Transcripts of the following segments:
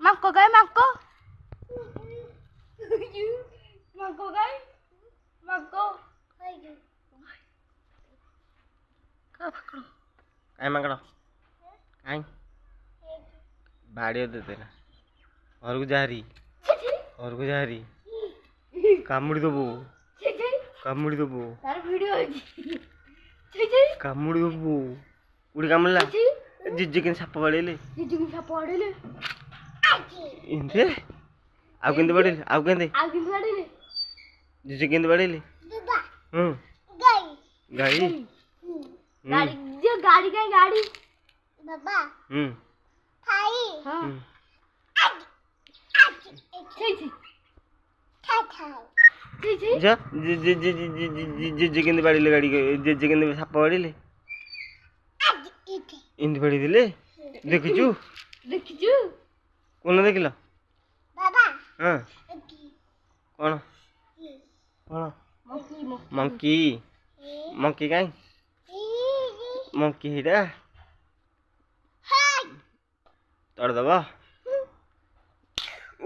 Mangkok guys, mangkok. Mangkok guys. Mangkok. Ai mang cái anh बाड़ियों देते ना और कुछ जा रही कामुड़ी तो बो तार वीडियो कामुड़ी तो बो उड़ी कामुला जिज्जे के साप पड़ेले इंदे आउ केंदे पड़ेले जिज्जे केंदे पड़ेले गाड़ी गाड़ी का गाड़ी बाबा हम्म थाई हाँ जा जिज्जे केंदे पड़ेले गाड़ी के जिज्जे केंदे साप पड़ेले इंदे पड़ी दिले देखिचु कोन देखिला बाबा हां कौन मंकी काई मंकी हिड़ा तोड़ दबा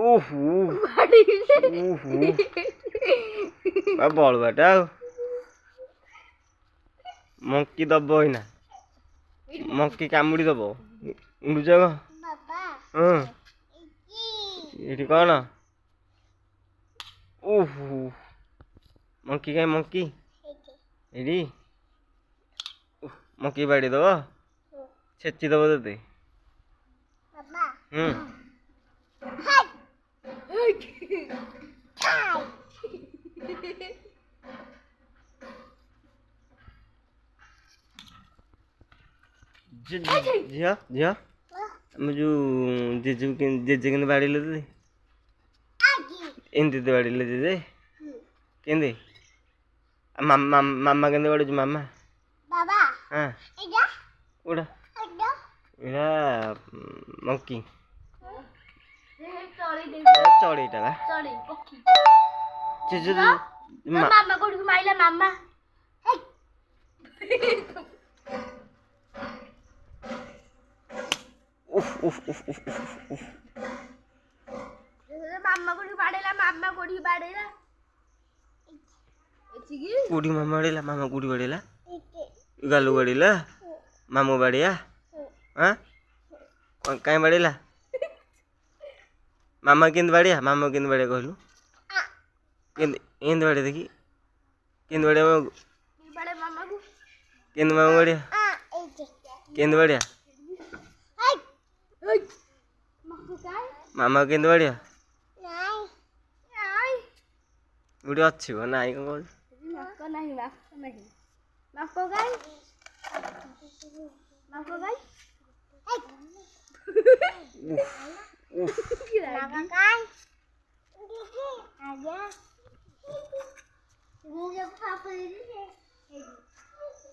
ओहो बॉल बेटा मंकी दब ना मंकी कामुड़ी दब उड़ू जाग बाबा ये कौन ओहो मंकी काई मंकी एडी मंकी बाड़ी दब छेची दब दे बाबा झिया झिया मैं जो जेजे के बाड़ी ले दे इंदे बाड़ी ले दे केंदे मामा केंदे बाड़ी मामा बाबा हाँ इधर उड़ा इड़ा मंकी चढ़ी टाला मामा को माइला मामा उफ उफ उफ उफ उफ मामा को बाड़ेला कुड़ी मामा बाड़ेला मामा कुड़ी बाड़ेला गालू बाड़ेला मामू बाड़िया हाँ कहीं बाड़ेला मामा केंद बाड़िया कहलु केंद बाड़े देखी केंद बाड़िया मामा को केंद मामा बाड़िया केंद बाड़िया मामा केंद बाड़िया उड़ी अच्छी हो नाई कौन Mangkok guys. Aja. Ini apa ini?